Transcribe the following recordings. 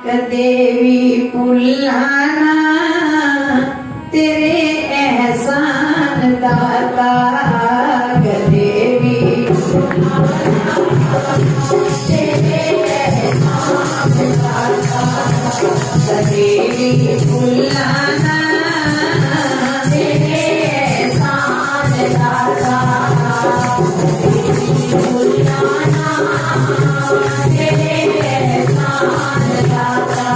देवी पुल्लाना तेरे एहसान दाता, देवी तेरे एहसान दाता, देवी पुल्लाना तेरे एहसान दाता, देवी पुल्लाना तेरे एहसान दाता।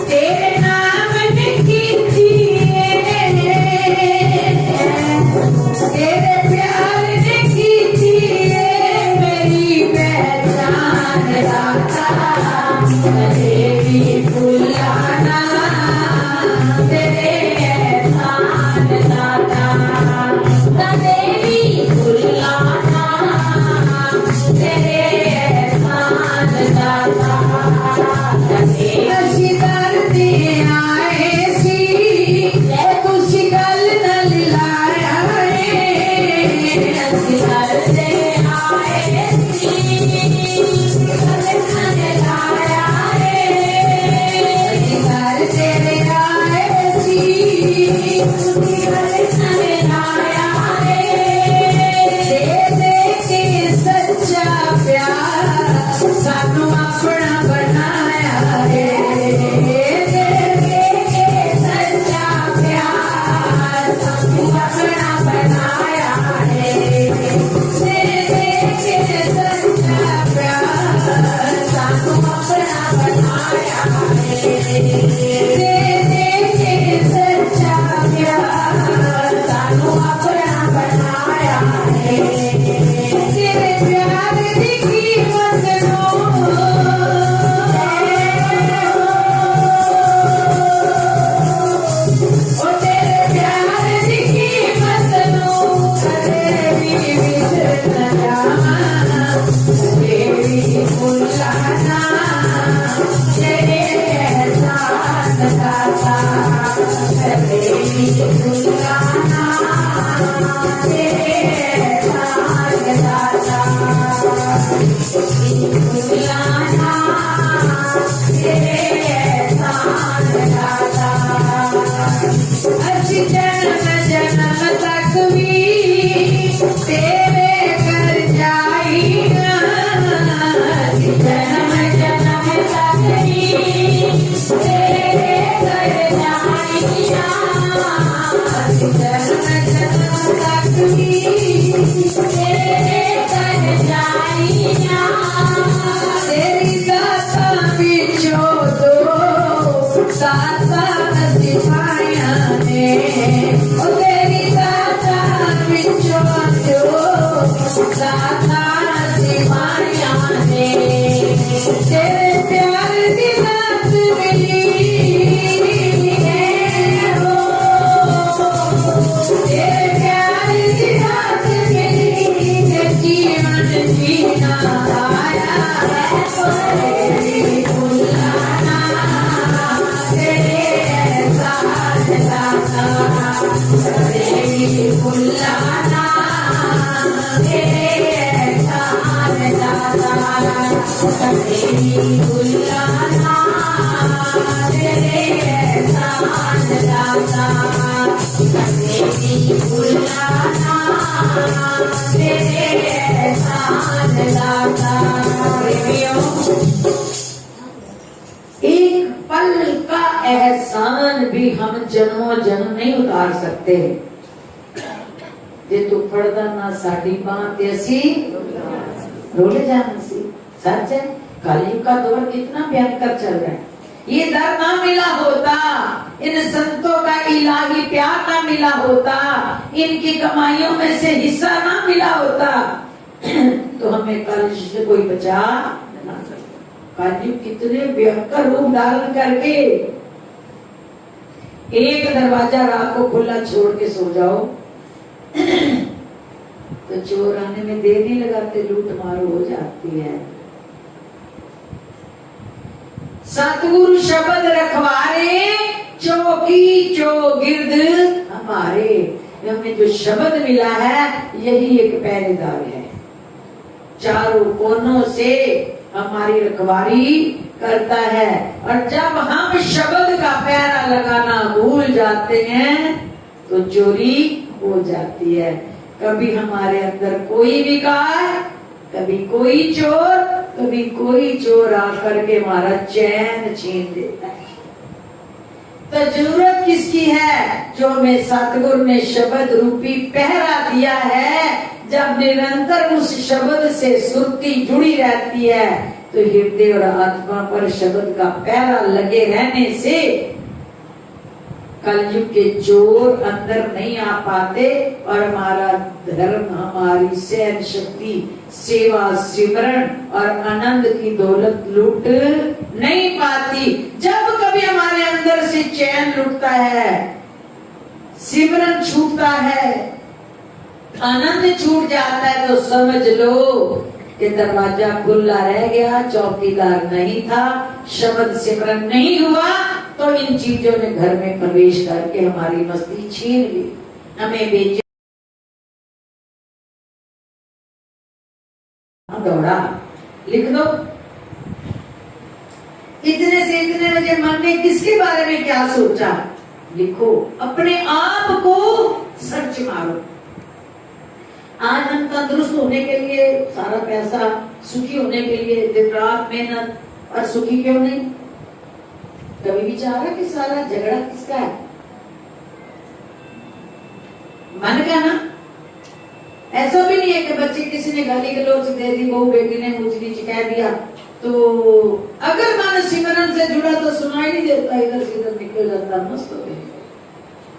तेरे नाम ने कीजिए, तेरे प्यार ने कीजिए मेरी पहचान दाता, देवी पुल्लाना तेरे एहसान दाता, देवी पुल्लाना तेरे एहसान दाता। शिकार ते आए सी तू शिकल न लाया रे, शिकार ते आए सी शिकल न लाया रे, शिकार तेरे आए सी शिकल न लाया रे। दे दे के सच्चा प्यार सानू अपना बनाया रे, दे दे के सच्चा प्यार सानू अपना बनाया रे, दे दे के सच्चा प्यार सानू अपना बनाया रे, दे दे के सच्चा प्यार सानू अपना बनाया रे। तेरे प्यार दी कीमत नो ओ तेरे प्यार दी कीमत नो कदे भी विसर न जावां, देवी पुल्लाना तेरे एहसान दाता, देवी पुल्लाना तेरे एहसान दाता, देवी पुल्लाना तेरे एहसान दाता। असी जन्म जन्म तक भी तेरे घर जाइया, असी जन्म जन्म तक भी तेरे घर जाइया, असी जन्म जन्म तक भी तेरे घर जाइया। तेरी दाता बिचो दो दाता सिपाहिया ने, ओ तेरी दाता बिचो दो दाता सिपाहिया ने, तेरे प्यार दी दात मिली है ओ, तेरे प्यार दी दात मिली है, जीवन जीना आया है, देवी पुल्लाना तेरे एहसान दाता, देवी पुल्लाना तेरे एहसान दाता, देवी पुल्लाना तेरे एहसान दाता, देवी पुल्लाना तेरे एहसान दाता। एक पल का एहसान भी हम जन्मों जन्म नहीं उतार सकते, जे तू फड़दा ना साडी बांह ते असी रोले जाना सी। सच है, कलयुग का दौर कितना भयंकर चल रहा है। ये दर ना मिला होता, इन संतों का इलाही प्यार ना मिला होता, इनकी कमाइयों में से हिस्सा ना मिला होता, तो हमें कलयुग से कोई बचा ना सकता। कलयुग कितने भयंकर रूप धारण करके, एक दरवाजा रात को खुला छोड़ के सो जाओ तो चोर आने में देर नहीं लगाते, लूट मार हो जाती है। सतगुरु शब्द रखवारे चौकी चौगिर्द हमारे, हमें जो शब्द मिला है यही एक पहरेदार है। चारों कोनों से हमारी रखवारी करता है। और जब हम शब्द का पहरा लगाना भूल जाते हैं तो चोरी हो जाती है। कभी हमारे अंदर कोई विकार, कभी कोई चोर, कभी कोई चोर आकर के हमारा चैन छीन देता है। तो जरूरत किसकी है? जो हमें सतगुरु ने शब्द रूपी पहरा दिया है। जब निरंतर उस शब्द से सुरती जुड़ी रहती है तो हृदय और आत्मा पर शब्द का पहरा लगे रहने से कलयुग के चोर अंदर नहीं आ पाते और हमारा धर्म, हमारी सहन शक्ति, सेवा, सिमरन और आनंद की दौलत लूट नहीं पाती। जब कभी हमारे अंदर से चैन लुटता है, सिमरन छूटता है, आनंद छूट जाता है तो समझ लो कि दरवाजा खुला रह गया, चौकीदार नहीं था, शब्द सिमरन नहीं हुआ तो इन चीजों ने घर में प्रवेश करके हमारी मस्ती छीन ली, हमें बेचे दौड़ा। लिख दो, इतने से इतने बजे मन ने किसके बारे में क्या सोचा, लिखो। अपने आप को सर्च मारो। आज हम तंदुरुस्त होने के लिए सारा पैसा, सुखी होने के लिए दिन रात मेहनत, और सुखी क्यों नहीं? कभी विचारा कि सारा झगड़ा किसका है? मन का ना। ऐसा भी नहीं है कि बच्चे किसी ने गाली गलौज दे दी, बहू बेटी ने ऊंच नीच कह दिया, तो अगर मन सिमरन से जुड़ा तो सुनाई नहीं देता, इधर से इधर निकल जाता, मस्त हो गए।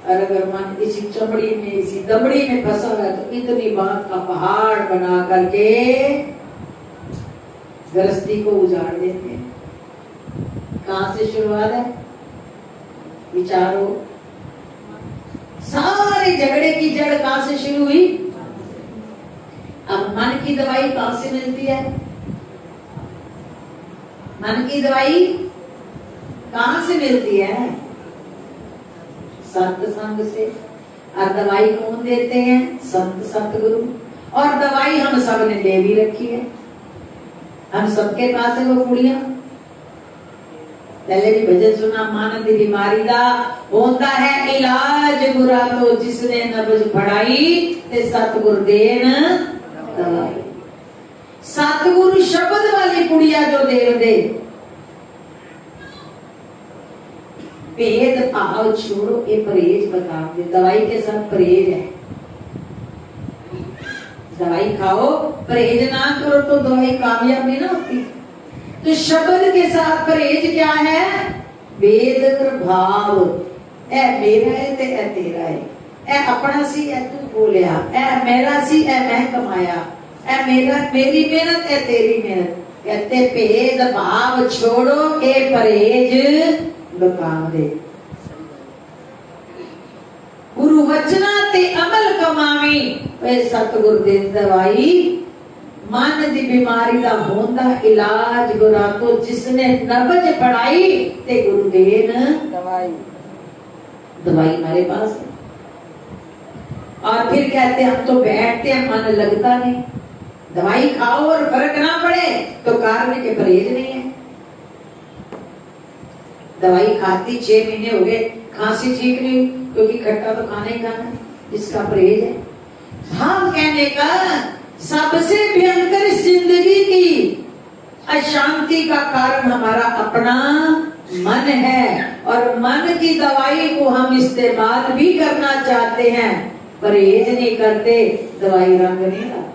और अगर मन इसी चमड़ी में, इसी दमड़ी में फंसा हुआ है तो इतनी बात का पहाड़ बना करके गृहस्थी को उजाड़ देते हैं। कहां से शुरुआत है? विचारो। सारे झगड़े की जड़ कहां से शुरू हुई? अब मन की दवाई कहां से मिलती है? मन की दवाई कहां से मिलती है? सत्संग से। और दवाई कौन देते हैं? संत सतगुरु। और दवाई हम सब ने ले भी रखी है, हम सबके पास है वो कुड़ियां। पहले भी भजन सुना, मन दी बीमारी दा होता है इलाज, बुरा तो जिसने नब्ज पढ़ाई ते सतगुर देन दवाई। सतगुरु शब्द वाली कुड़िया जो देव दे, भेद भाव छोड़ो, ये परहेज बता दे। दवाई के साथ परहेज है। दवाई खाओ, परहेज ना करो तो दवाई कामयाब नहीं ना होती। तो शब्द के साथ परहेज क्या है? भेद और भाव। ए मेरा है ते ए तेरा है, ए अपना सी ए तू बोलिया, ए मेरा सी ए मैं कमाया, ए मेरा मेरी मेहनत ए तेरी मेहनत। कहते भेद भाव छोड़ो, के परहेज बता दे। गुरु वचना ते अमल कमावी, वे सतगुर दे दवाई। मन दी बीमारी दा होंदा इलाज, बुरा तो जिसने नबज पढ़ाई ते गुरु देन दवाई। दवाई हमारे पास है। और फिर कहते हम तो बैठते हैं, मन लगता नहीं। दवाई खाओ और फर्क ना पड़े तो कारण के परहेज नहीं है। दवाई खाती 6 महीने हो गए, खांसी ठीक नहीं हुई, क्योंकि खट्टा तो खाना ही खाना है, इसका परहेज है। भाव कहने का सबसे भयंकर जिंदगी की अशांति का कारण हमारा अपना मन है। और मन की दवाई को हम इस्तेमाल भी करना चाहते हैं, परहेज नहीं करते, दवाई रंग नहीं लाती।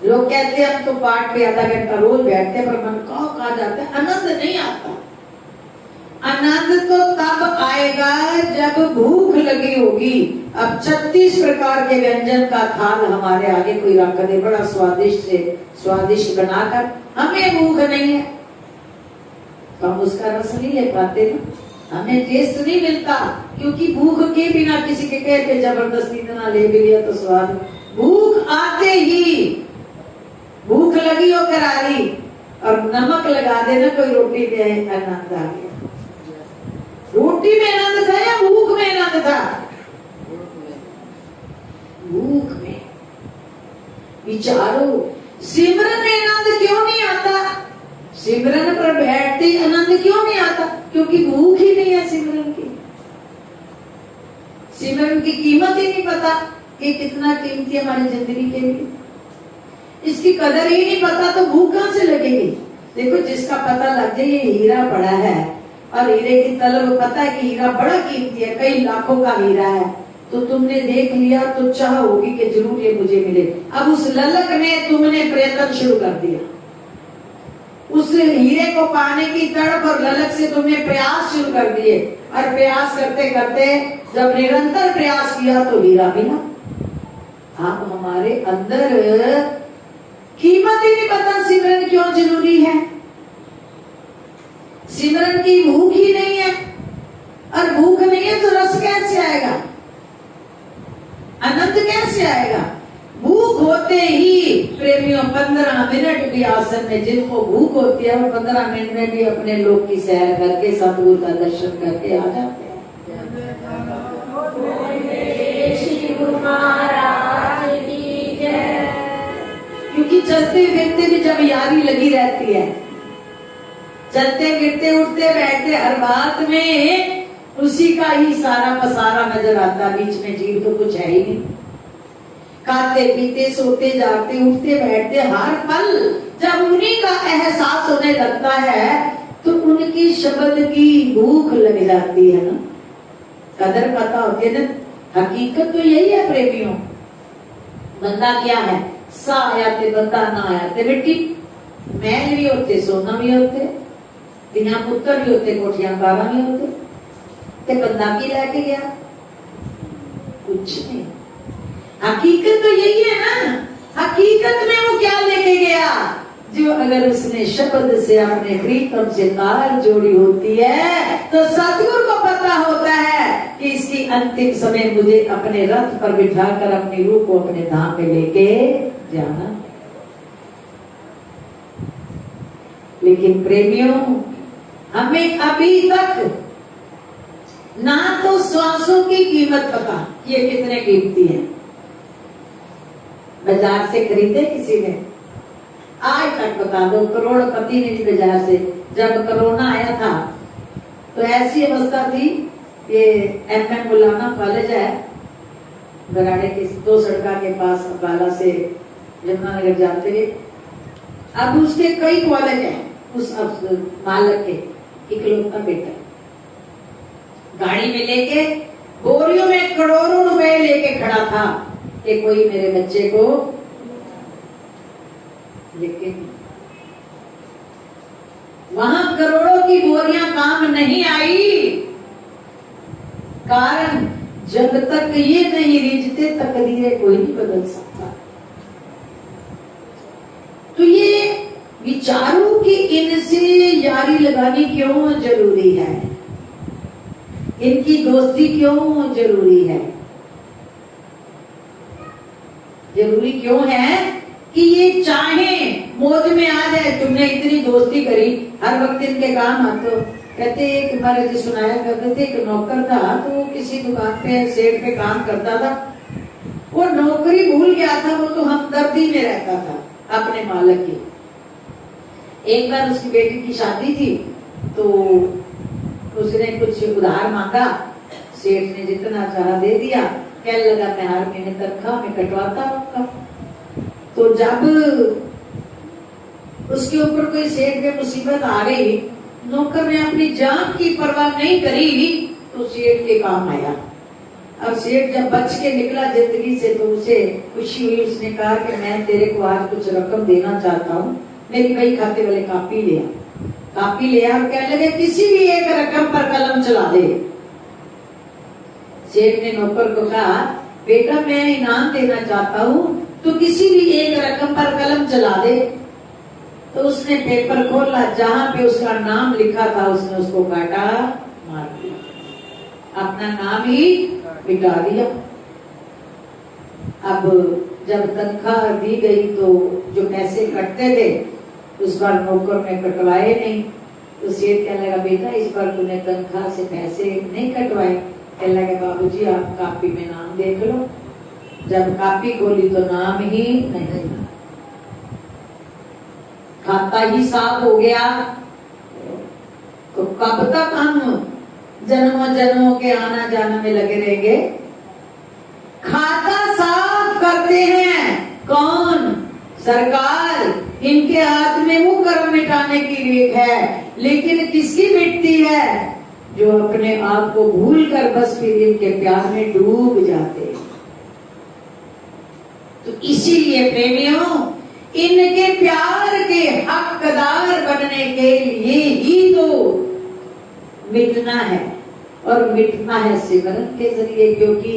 लोग कहते हैं हम तो पाठ पे आधा घंटा रोज बैठते हैं, पर मन कहा जाता है, आनंद नहीं आता। आनंद तो तब आएगा जब भूख लगी होगी। अब 36 प्रकार के व्यंजन का थाल हमारे आगे कोई रख दे, बड़ा स्वादिष्ट से स्वादिष्ट बनाकर, हमें भूख नहीं है तो हम उसका रस नहीं ले पाते ना, हमें टेस्ट नहीं मिलता। क्योंकि भूख के बिना किसी के कह पे जबरदस्ती इतना ले भी लिया तो स्वाद। भूख आते ही, भूख लगी हो करारी और नमक लगा देना कोई रोटी पे, आनंद आ गया। रोटी में आनंद था या भूख में आनंद था? भूख में। विचारो, सिमरन में आनंद क्यों नहीं आता? सिमरन पर बैठते ही आनंद क्यों नहीं आता? क्योंकि भूख ही नहीं है सिमरन की। सिमरन की कीमत ही नहीं पता कि कितना कीमती है हमारी जिंदगी के लिए। इसकी कदर ही नहीं पता तो भूख कहां से लगेगी? देखो, जिसका पता लग जाए ये हीरा पड़ा है और हीरे की तलब, पता है कि हीरा बड़ा कीमती है, कई लाखों का हीरा है, तो तुमने देख लिया तो चाह होगी कि जरूर ये मुझे मिले। अब उस ललक में तुमने प्रयत्न शुरू कर दिया, उस हीरे को पाने की तड़प और ललक से तुमने प्रयास शुरू कर दिए, और प्रयास करते करते जब निरंतर प्रयास किया तो हीरा मिला। आप हमारे अंदर कीमत ही नहीं पता सिमरन क्यों जरूरी है। सिमरन की भूख ही नहीं है, और भूख नहीं है तो रस कैसे आएगा, आनंद कैसे आएगा? भूख होते ही प्रेमियों 15 मिनट भी आसन में, जिनको भूख होती है वो 15 मिनट में भी अपने लोक की सैर करके सतगुरु का दर्शन करके आ जाते हैं। क्योंकि चलते फिरते भी जब यारी लगी रहती है, चलते फिरते उठते बैठते हर बात में उसी का ही सारा पसारा नजर आता, बीच में जीव तो कुछ है ही नहीं। खाते पीते सोते जागते उठते बैठते हर पल जब उन्हीं का एहसास होने लगता है तो उनकी शब्द की भूख लग जाती है ना, कदर पता होती है ना। हकीकत तो यही है प्रेमियों, बंदा क्या है, सा आया थे बंदा, ना आया थे मिट्टी, मैल भी होते सोना भी होते, दिया पुत्र भी होते कोठियां कारा भी होते, ते बंदा की लेके गया कुछ नहीं। हकीकत तो यही है ना, हकीकत में वो क्या लेके गया, जो अगर उसने शब्द से अपने प्रीतम से तार जोड़ी होती है तो सतगुरु को पता होता है कि इसकी अंतिम समय मुझे अपने रथ पर बिठाकर अपनी रूह को अपने धाम में लेके जाना। लेकिन प्रेमियों, हमें अभी तक ना तो श्वासों की कीमत पता, ये कितने कीमती है, बाजार से खरीदे किसी ने, आज तक बता दो, करोड़पति ने बाजार से। जब कोरोना आया था तो ऐसी अवस्था थी, ये एम मौलाना कॉलेज है बराड़े की 2 सड़का के पास, अम्बाला से यमुनानगर जाते हुए, अब उसके कई कॉलेज हैं, उस मालक के इकलौता बेटा गाड़ी में लेके बोरियों में करोड़ों रुपए लेके खड़ा था कि कोई मेरे बच्चे को, लेकिन वहां करोड़ों की बोरियां काम नहीं आई, कारण जब तक ये नहीं रिझते तकदीरें कोई नहीं बदल सकता। तो ये विचारों की इनसे यारी लगानी क्यों जरूरी है, इनकी दोस्ती क्यों जरूरी है? जरूरी क्यों है कि ये चाहे मौज में आ जाए, तुमने इतनी दोस्ती करी, हर वक्त इनके काम आते हो। कहते एक महाराज जी सुनाया करते थे, एक नौकर था तो वो किसी दुकान पे सेठ पे काम करता था, वो नौकरी भूल गया था, वो तो हमदर्दी में रहता था अपने मालिक की। एक बार उसकी बेटी की शादी थी तो उसने कुछ उधार मांगा, सेठ ने जितना चाहा दे दिया, कहने लगा मैं हर महीने तनख्वाह में कटवाता हूँ। तो जब उसके ऊपर कोई सेठ पे मुसीबत आ गई, नौकर ने अपनी जान की परवाह नहीं करी तो सेठ के काम आया। अब सेठ जब बच के निकला जिंदगी से तो उसे खुशी हुई, उसने कहा कि मैं तेरे को आज कुछ रकम देना चाहता हूँ, मेरी कई खाते वाले कापी लिया। कापी लिया और कहने लगे किसी भी एक रकम पर कलम चला दे। सेठ ने नौकर को कहा बेटा मैं इनाम देना चाहता हूँ, तो किसी भी एक रकम पर कलम चला दे। तो उसने पेपर खोला, जहां पे उसका नाम लिखा था उसने उसको काटा, मार दिया, अपना नाम ही मिटा दिया। अब जब तनख्वाह दी गई तो जो पैसे कटते थे उस बार नौकर ने कटवाए नहीं, तो सेठ कहने लगा बेटा इस बार तूने तनख्वाह से पैसे नहीं कटवाए। कहने लगे बाबूजी आप कापी में नाम देख लो। जब कापी खोली तो नाम ही नहीं, खाता ही साफ हो गया तो कब तक हम जन्मों जन्मों के आना जाना में लगे रहेंगे? खाता साफ करते हैं कौन? सरकार। इनके हाथ में वो कर्म मिटाने की रेख है, लेकिन किसकी मिटती है? जो अपने आप को भूल कर बस फिर इनके प्यार में डूब जाते हैं। तो इसीलिए प्रेमियों, इनके प्यार के हकदार बनने के लिए ही तो मिटना है, और मिटना है सिमरन के जरिए। क्योंकि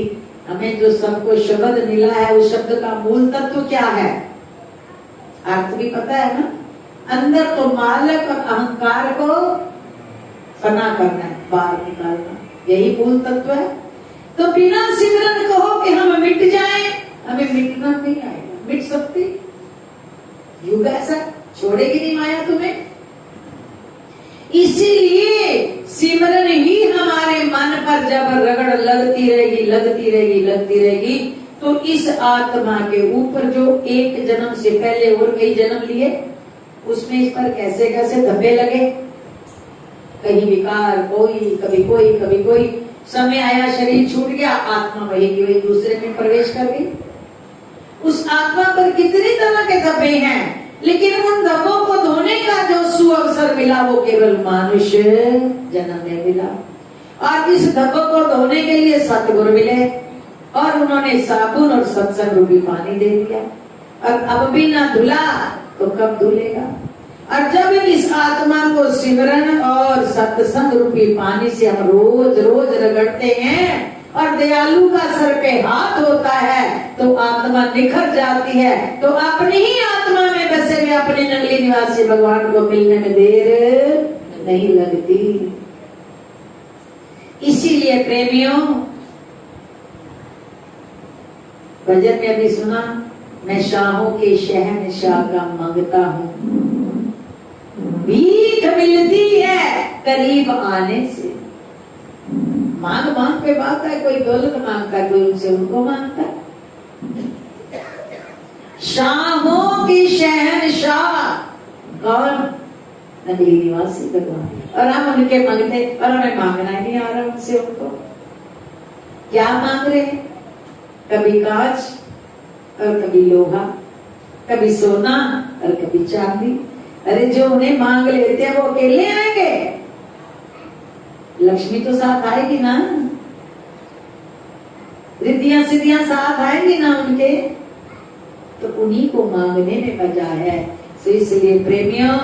हमें जो सबको शब्द मिला है, उस शब्द का मूल तत्व क्या है? अर्थ भी पता है ना? अंदर तो मालक और अहंकार को फना करना है, बाहर निकालना, यही मूल तत्व है। तो बिना सिमरन कहो कि हम मिट जाएं, हमें मिटना नहीं आएगा। मिट सकती युग ऐसा छोड़ेगी नहीं माया तुम्हें। इसीलिए सिमरन ही हमारे मन पर जब रगड़ लगती रहेगी, लगती रहेगी, लगती रहेगी, तो इस आत्मा के ऊपर जो एक जन्म से पहले और कई जन्म लिए, उसमें इस पर कैसे कैसे धब्बे लगे। कहीं विकार, कभी कोई। समय आया, शरीर छूट गया, आत्मा वही की वही दूसरे में प्रवेश कर गई। उस आत्मा पर कितनी तरह के धब्बे हैं, लेकिन उन धब्बों को धोने का जो सुअवसर मिला वो केवल मनुष्य जन्म में मिला। और इस धब्बों को धोने के लिए सतगुरु मिले, और उन्होंने साबुन और सत्संग रूपी पानी दे दिया। और अब भी ना धुला तो कब धुलेगा? और जब इस आत्मा को सिमरन और सत्संग रूपी पानी से हम रोज रोज रगड़ते हैं, और दयालु का सर पे हाथ होता है, तो आत्मा निखर जाती है। तो अपनी ही आत्मा में बसे हुए अपने नगली निवासी भगवान को मिलने में देर नहीं लगती। इसीलिए प्रेमियों, भजन में अभी सुना, मैं शाहों के शहंशाह का मांगता हूँ, भीख मिलती है करीब आने से। मांग मांग पे बात है, कोई दौलत मांगता है, कोई उनसे उनको मांगता है। शाहों की शहंशाह कौन? नगरी निवासी भगवान। और हम उनके मांगते, और हमें मांगना ही नहीं आ रहा उनसे उनको। क्या मांग रहे हैं? कभी कांच और कभी लोहा, कभी सोना और कभी चांदी। अरे जो उन्हें मांग लेते हैं वो अकेले आएंगे? लक्ष्मी तो साथ आएगी ना, रिद्धियां सिद्धियां साथ आएंगी ना उनके। तो उन्हीं को मांगने में मजा है। तो इसलिए प्रेमियों,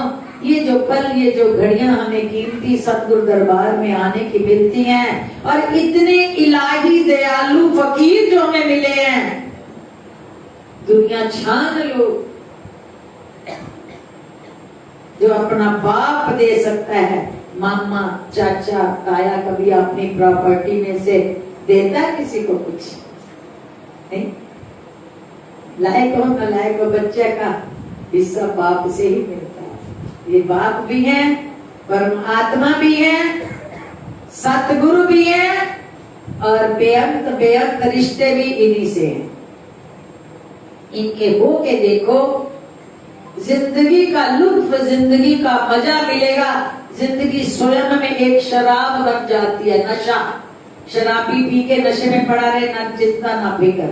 ये जो पल, ये जो घड़ियां हमें कीमती सतगुरु दरबार में आने की मिलती हैं, और इतने इलाही दयालु फकीर जो हमें मिले हैं, दुनिया छान लो, जो अपना बाप दे सकता है, मामा, चाचा, ताया, कभी अपनी प्रॉपर्टी में से देता है किसी को कुछ नहीं। लायक हो न लायक हो, बच्चे का हिस्सा बाप से ही मिलता है। ये बाप भी है, परमात्मा भी है, सतगुरु भी है, और बेअंत रिश्ते भी इन्हीं से हैं। इनके हो के देखो, जिंदगी का लुत्फ, जिंदगी का मजा मिलेगा। जिंदगी स्वयं में एक शराब बन जाती है, नशा। शराबी पी के नशे में पड़ा रहे, ना चिंता ना फिक्र।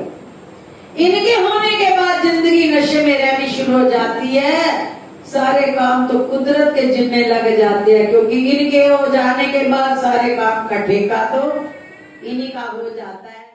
इनके होने के बाद जिंदगी नशे में रहनी शुरू हो जाती है। सारे काम तो कुदरत के जिम्मे लग जाते हैं, क्योंकि इनके हो जाने के बाद सारे काम का ठेका तो इन्हीं का हो जाता है।